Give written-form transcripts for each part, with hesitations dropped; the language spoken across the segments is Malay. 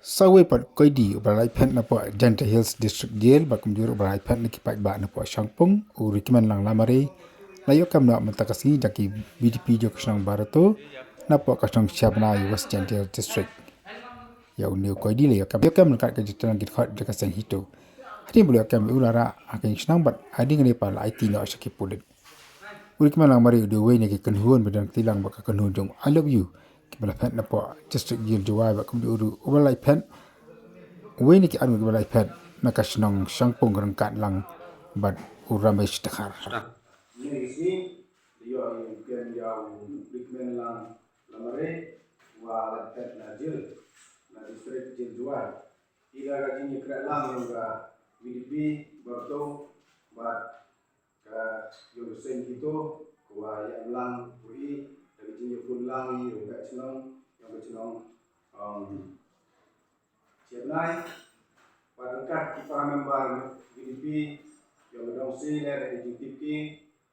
Sawe pat koidi ubarai phet na po Janta Hills District Jail ba kumjur ubarai phet ni kipai ba na po Shangpung u rikiman lang lamare layo kam na mentakasi jaki BDP jo kasang barato na po kasang siapna West Janta Hills District ya uniu koidi le kam kan ka jitan git khat de kasang hito hadi boleh kam ulara akan senang bat adi ngani pa la IT no sakit pulit rikiman lang mari de we ni ke kenhuan bedan tilang ba kenhuan jong I love you kibala phet na po District Jail Jowai ba kumjur ubarai phet uwei ni ki anu balai phet na kasnong Shangpung rangkat lang bat uramai stakar. Ini sini dia yang jauh dikmen lang lamare wa latet na jil na distrik jil Jowai. Ila gaji ni kira lang yang ga BDP berto bat ka yung sen kito wa yang lang ui dari jin pun lang yung ga chenong siap nai pada kita member BDP yang dong si le JTP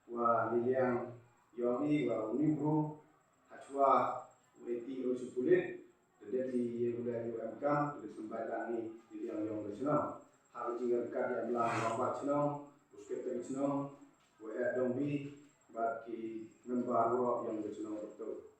wa yang yomi wa unibru hachwa weti usupulit jadi yang udah UMK di tempat lagi yang besno harus tinggal kad yang lang apa ceno pusket ceno wa dong bi bagi member yang besno betul